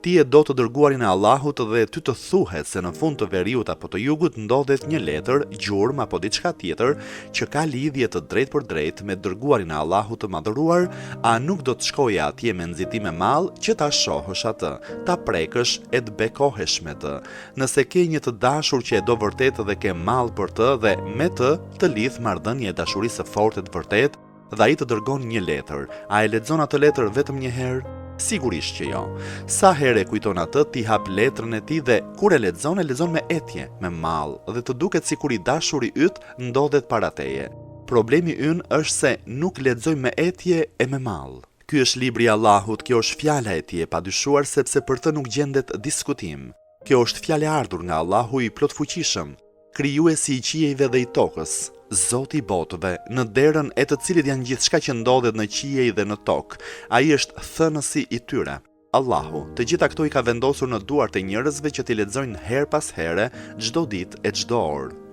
ti e do të dërguarin e Allahut dhe ty të thuhet se në fund të veriut apo të jugut ndodhet një letër, gjurmë apo diçka tjetër që ka lidhje të drejt për drejt me dërguarin e Allahut të madhëruar, a nuk do të shkoje atje me nxitim e madh që ta shohësh atë, ta prekësh e të bekohesh me të. Nëse ke një të dashur që e do vërtet dhe ke mall për të dhe me të lidh marrëdhënie e dashurisë së fortë të vërtet, dhe ai të dërgon një letër, a e lexon atë letër vetëm një herë? Sigurisht që jo. Sa herë e kujton atë, ti hap letrën e tij dhe kur e lexon me etje, me mall, dhe të duket sikur i dashuri yt ndodhet para teje. Problemi ynë është se nuk lexojmë me etje e me mall. Ky është libri i Allahut, kjo është fjala e tij e padyshuar sepse për të nuk gjendet diskutim. Kjo është fjala e ardhur nga Allahu i plotfuqishëm, krijuesi i qiejve dhe i tokës, Zoti i botëve, në derën e të cilit janë gjithçka që ndodhet në qiej dhe në tokë. Ai është thënësi i tyre. Allahu, të gjitha këto i ka vendosur në duart e njerëzve që t'i lexojnë her pas here, çdo ditë e çdo orë.